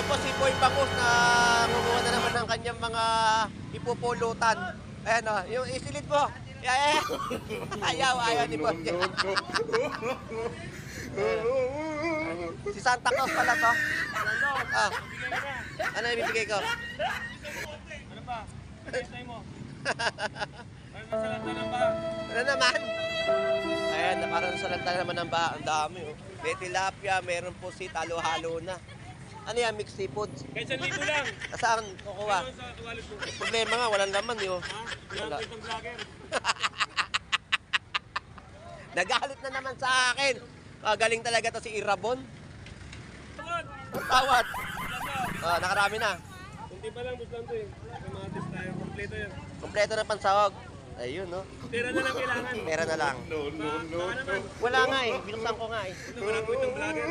po si Boy Bangus na gumawa na naman ng kanyang mga ipupulutan. Ayan o, yung isilid mo. Ayaw ni Boy. Si Santa Claus pala to. Ah, ano ibibigay ko? Ano ba? Ano mo? Ano sa lanta ng baha? Ano naman? Ayan, parang sa lanta naman ng baha. Ang dami oh. May tilapia, meron po si halo-halo na. Ano yan, mixed seafood? Kahit 1,000 lang. Saan kukuha? Ano sa wallet mo? Problema nga, walang laman yun. Ha? Wala po itong vlogger. Nagalit na naman sa akin. Galing talaga to si Irabon. Tawad! Tawad. Nakarami na. Kunti pa lang, buslan to eh. Kamatis tayo, kompleto yan. Kompleto na pansahog. Ayun, no? Pera na lang kailangan. Pera na lang. Baka naman. Wala nga eh. Binuksan ko nga eh. Wala po itong vlogger.